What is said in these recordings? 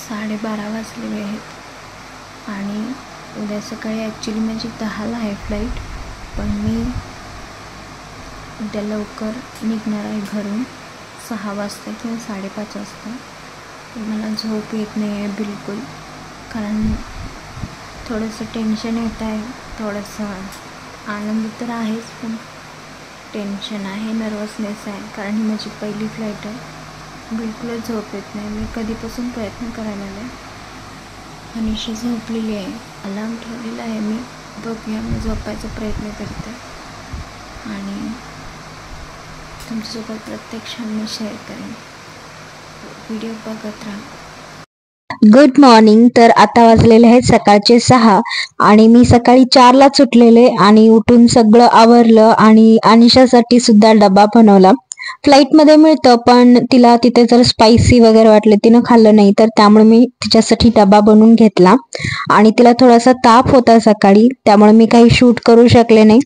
12:30 वाजलेले आहेत आणि उद्या सकाळी ॲक्च्युली माझी 10ला आहे फ्लाईट, पण मी उद्या लवकर निघणार आहे घरून 6 वाजता किंवा 5:30 वाजता. मला झोप येत नाही आहे बिलकुल, कारण थोडंसं टेन्शन येत आहे, थोडंसं आनंद तर आहेच, पण टेन्शन आहे, नर्वसनेस आहे, कारण ही माझी पहिली फ्लाईट आहे. बिलकुलच झोप येत नाही. मी कधीपासून प्रयत्न करायला लागले. अनिशा झोपलेली आहे, अलार्म ठेवलेला आहे मी, बघूया मी झोपायचा प्रयत्न करते आणि तुमच्यासोबत प्रत्येक क्षण मी शेअर करेन. व्हिडिओ बघत राहा. Good morning. तर आता वाजलेले आहेत सकाळचे 6 आणि मी सकाळी 4ला उठलेले आणि उठून सगळं आवरलं आणि अनिशासाठी सुद्धा डबा बनवला. फ्लाईटमध्ये मिळतं, पण तिला तिथे जर स्पायसी वगैरे वाटले, तिनं खाल्लं नाही, तर त्यामुळे मी तिच्यासाठी डबा बनवून घेतला. आणि तिला थोडासा ताप होता सकाळी, त्यामुळे मी काही शूट करू शकले नाही.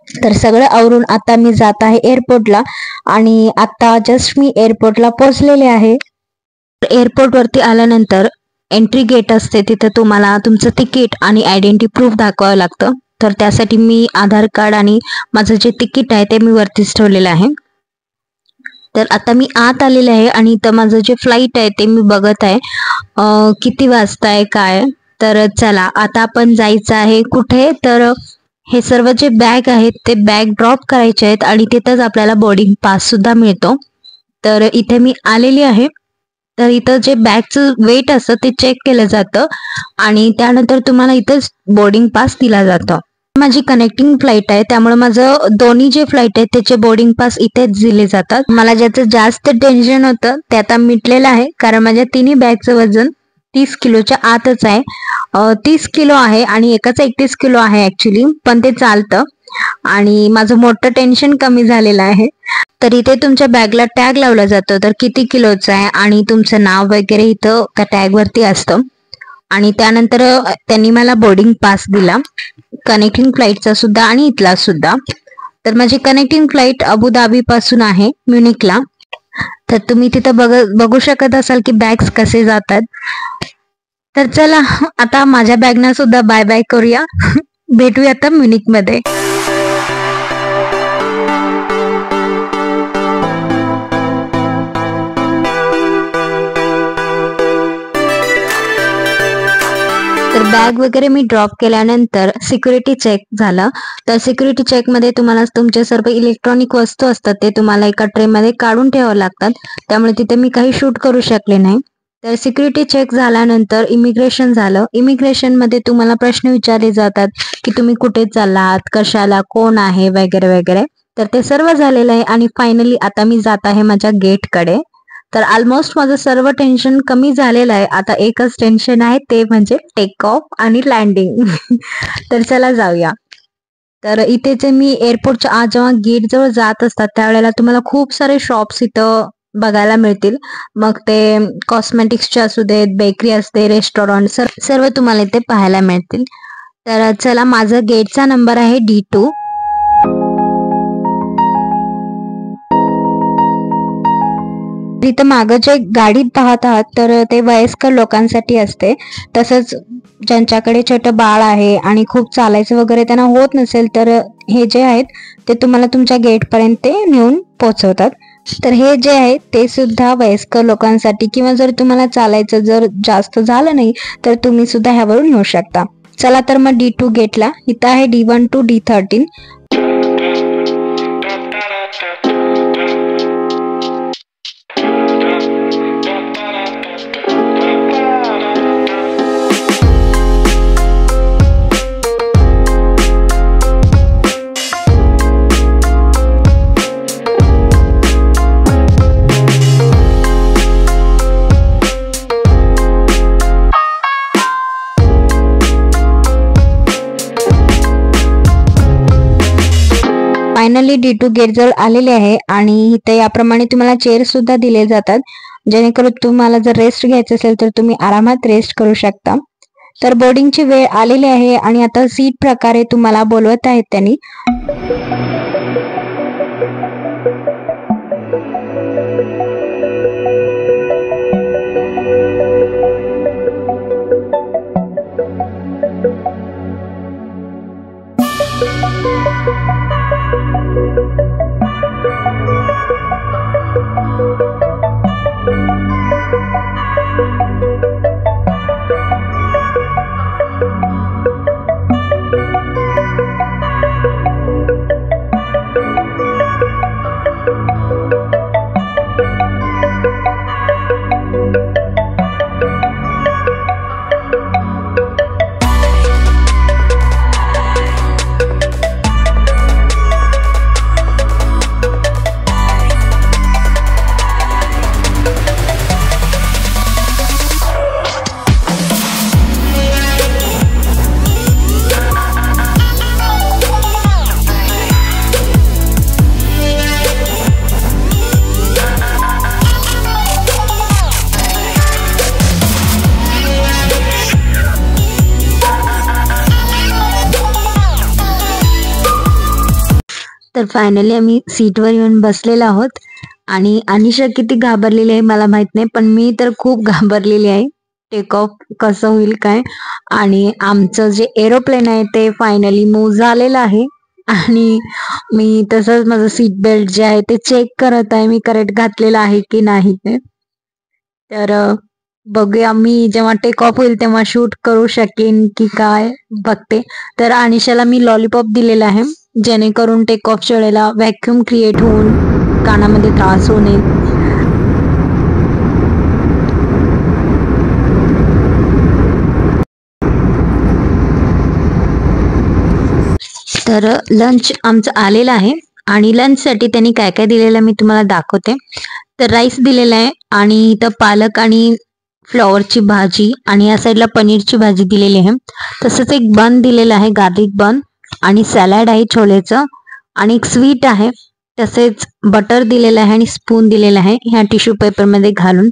तर सगळं आवरून आता मी जात आहे एअरपोर्टला आणि आता जस्ट मी एअरपोर्टला पोहोचलेले आहे. एअरपोर्टवरती आल्यानंतर एंट्री गेट असते, तिथं तुम्हाला तुमचं तिकीट आणि आयडेंटिटी प्रूफ दाखवावं लागतं. तर त्यासाठी मी आधार कार्ड आणि माझं जे तिकीट आहे ते मी वरतीच ठेवलेलं आहे. तर आता मी आत आलेले आहे आणि इथं माझं जे फ्लाईट आहे ते मी बघत आहे किती वाजता आहे काय. तर चला आता आपण जायचं आहे कुठे, तर हे सर्व जे बॅग आहेत ते बॅग ड्रॉप करायचे आहेत आणि तिथंच आपल्याला बोर्डिंग पास सुद्धा मिळतो. तर इथे मी आलेली आहे. तर इथं जे बॅगचं वेट असतं ते चेक केलं जातं आणि त्यानंतर तुम्हाला इथंच बोर्डिंग पास दिला जातो. माझी कनेक्टिंग फ्लाईट आहे, त्यामुळे माझं दोन्ही जे फ्लाईट आहेत त्याचे बोर्डिंग पास इथेच दिले जातात. मला ज्याचं जास्त टेन्शन होतं ते आता मिटलेलं आहे, कारण माझ्या तिन्ही बॅगचं वजन 30 किलोच्या आतच आहे. 30 किलो आहे आणि एकाच 31 किलो आहे ऍक्च्युली, पण ते चालतं आणि माझं मोठं टेन्शन कमी झालेलं आहे. तर इथे तुमच्या बॅगला टॅग लावला जातो, तर किती किलोचं आहे आणि तुमचं नाव वगैरे इथं त्या टॅग वरती असतं. आणि त्यानंतर त्यांनी मला बोर्डिंग पास दिला, कनेक्टिंग फ्लाईटचा सुद्धा आणि इथला सुद्धा. तर माझी कनेक्टिंग फ्लाईट अबुधाबी पासून आहे म्युनिकला. तर तुम्ही तिथं बघू शकत असाल की बॅग्स कसे जातात. तर चला आता माझ्या बॅगना सुद्धा बाय बाय करूया. भेटूया आता म्युनिक मध्ये. तर बॅग वगैरे मी ड्रॉप केल्यानंतर सिक्युरिटी चेक झालं. तर सिक्युरिटी चेकमध्ये तुम्हाला तुमचे सर्व इलेक्ट्रॉनिक वस्तू असतात ते तुम्हाला एका ट्रेमध्ये काढून ठेवावं लागतात, त्यामुळे तिथे मी काही शूट करू शकले नाही. तर सिक्युरिटी चेक झाल्यानंतर इमिग्रेशन झालं. इमिग्रेशनमध्ये तुम्हाला प्रश्न विचारले जातात की तुम्ही कुठे चाललात, कशाला, कोण आहे वगैरे वगैरे. तर ते सर्व झालेलं आहे आणि फायनली आता मी जात आहे माझ्या गेटकडे. तर ऑलमोस्ट माझं सर्व टेन्शन कमी झालेलं आहे. आता एकच टेन्शन आहे, ते म्हणजे टेक ऑफ आणि लँडिंग. तर चला जाऊया. तर इथेच मी एअरपोर्टच्या आत जेव्हा गेट जवळ जात असतात त्यावेळेला तुम्हाला खूप सारे शॉप्स इथं बघायला मिळतील. मग ते कॉस्मेटिक्सचे असू देत, बेकरी असते, रेस्टॉरंट, सर्व तुम्हाला इथे पाहायला मिळतील. तर चला, माझा गेटचा नंबर आहे D2. इथं मागं जे गाडी पाहत आहात तर ते वयस्कर लोकांसाठी असते. तसंच ज्यांच्याकडे छोटं बाळ आहे आणि खूप चालायचं वगैरे त्यांना होत नसेल तर हे जे आहेत ते तुम्हाला तुमच्या गेटपर्यंत ते नेऊन पोहोचवतात. तर हे जे आहे ते सुद्धा वयस्कर लोकांसाठी, किंवा जर तुम्हाला चालायचं जर जास्त झालं नाही तर तुम्ही सुद्धा ह्यावरून येऊ शकता. चला तर मग D2 गेटला. इथं आहे D1 to D13. Finally D2 gate जवळ आलेले आहे आणि इथे याप्रमाणे तुम्हाला चेअर सुद्धा दिले जातात, जेणेकरून तुम्हाला जर रेस्ट घ्यायचं असेल तर तुम्ही आरामात रेस्ट करू शकता. तर बोर्डिंगची वेळ आलेली आहे आणि आता सीट प्रकारे तुम्हाला बोलवत आहेत त्यांनी. तर फायनली आम्ही सीटवर येऊन बसलेलो आहोत आणि अनिशा किती घाबरलेली आहे मला माहित नाही, पण मी तर खूप घाबरलेली आहे. टेक ऑफ कसं होईल काय. आणि आमचं जे एरोप्लेन आहे ते फायनली मूव्ह झालेलं आहे आणि मी तसंच माझं सीट बेल्ट जे आहे ते चेक करत आहे मी करेक्ट घातलेलं आहे की नाही ते. तर बघूया मी जेव्हा टेक ऑफ होईल तेव्हा शूट करू शकेन की काय बघते. तर अनिशाला मी लॉलीपॉप दिलेला आहे जेणेकरून टेक ऑफच्या वेळेला व्हॅक्युम क्रिएट होऊन कानामध्ये त्रास होऊ नये. तर लंच आमचं आलेलं आहे आणि लंचसाठी त्यांनी काय काय दिलेलं मी तुम्हाला दाखवते. तर राईस दिलेला आहे आणि इथं पालक आणि फ्लॉवरची भाजी आणि या साईडला पनीरची भाजी दिलेली आहे. तसंच एक बन दिलेलं आहे गार्लिक बन आणि सॅलड आहे छोलेचं आणि एक स्वीट आहे. तसेच बटर दिलेलं आहे आणि स्पून दिलेला आहे ह्या टिश्यू पेपरमध्ये घालून.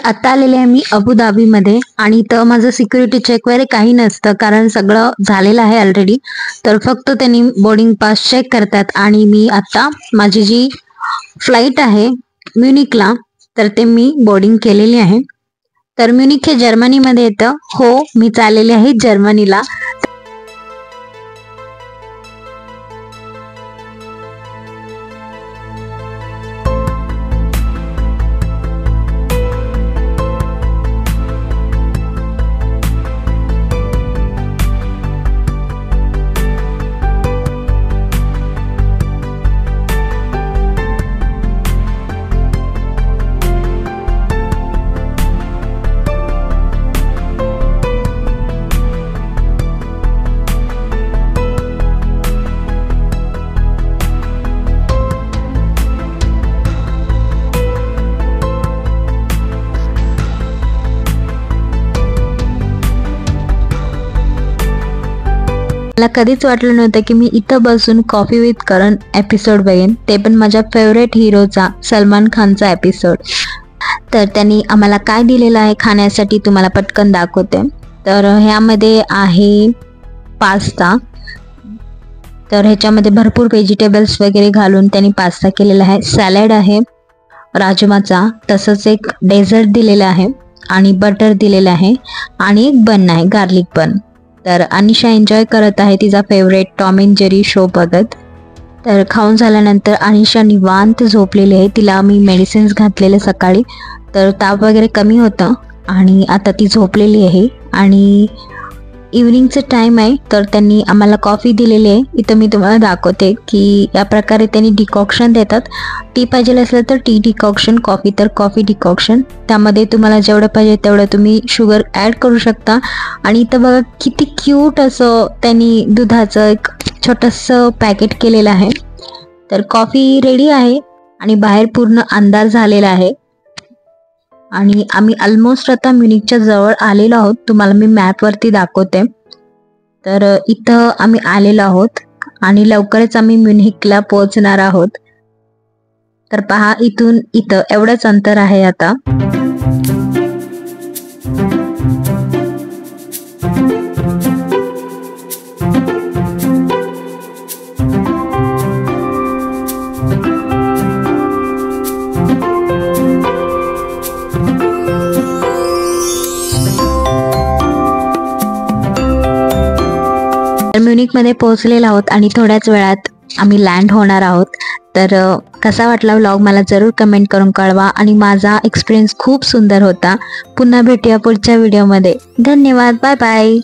आता आलेले आहे मी अबुधाबीमध्ये आणि इथं माझं सिक्युरिटी चेक वगैरे काही नसतं कारण सगळं झालेलं आहे ऑलरेडी. तर फक्त त्यांनी बोर्डिंग पास चेक करतात आणि मी आता माझी जी फ्लाईट आहे म्युनिकला तर ते मी बोर्डिंग केलेली आहे. तर म्युनिक हे जर्मनीमध्ये येतं. हो, मी चाललेली आहे जर्मनीला. मला कधीच वाटलं नव्हतं की मी इथं बसून कॉफी विथ करण एपिसोड बघेन, ते पण माझ्या फेवरेट हिरोचा सलमान खानचा एपिसोड. तर त्यांनी आम्हाला काय दिलेलं आहे खाण्यासाठी तुम्हाला पटकन दाखवते. तर ह्यामध्ये आहे पास्ता. तर ह्याच्यामध्ये भरपूर व्हेजिटेबल्स वगैरे घालून त्यांनी पास्ता केलेला आहे. सॅलड आहे राजमाचा, तसंच एक डेझर्ट दिलेला आहे आणि बटर दिलेलं आहे आणि एक बन आहे गार्लिक बन. तर अनिशा एन्जॉय करत आहे तिचा favourite Tom and Jerry show बघत. तर खाऊन झाल्यानंतर अनिशा निवांत झोपलेली आहे. तिला मी मेडिसिन्स घातलेले सकाळी, तर ताप वगैरे कमी होतं आणि आता ती झोपलेली आहे. आणि इव्हनिंगचं टाईम आहे तर त्यांनी आम्हाला कॉफी दिलेली आहे. इथं मी तुम्हाला दाखवते की या प्रकारे त्यांनी डिकॉक्शन देतात. टी पाहिजे असलं तर टी डिकॉक्शन, कॉफी तर कॉफी डिकॉक्शन. त्यामध्ये तुम्हाला जेवढं पाहिजे तेवढं तुम्ही शुगर ॲड करू शकता. आणि इथं बघा किती क्यूट असं त्यांनी दुधाचं एक छोटंसं पॅकेट केलेलं आहे. तर कॉफी रेडी आहे आणि बाहेर पूर्ण अंधार झालेला आहे आणि आम्ही ऑलमोस्ट आता म्युनिकच्या जवळ आलेलो आहोत. तुम्हाला मी मॅपवरती दाखवते. तर इथं आम्ही आलेलो आहोत आणि लवकरच आम्ही म्युनिकला पोहोचणार आहोत. तर पहा, इथून इथं एवढंच अंतर आहे आता. म्युनिकमध्ये पोहोचलेलो आहोत आणि थोड्याच वेळात आम्ही लँड होणार आहोत. तर कसा वाटला व्लॉग मला जरूर कमेंट करून कळवा. आणि माझा एक्सपिरियन्स खूप सुंदर होता. पुन्हा भेटूया पुढच्या व्हिडिओमध्ये. धन्यवाद. Bye bye.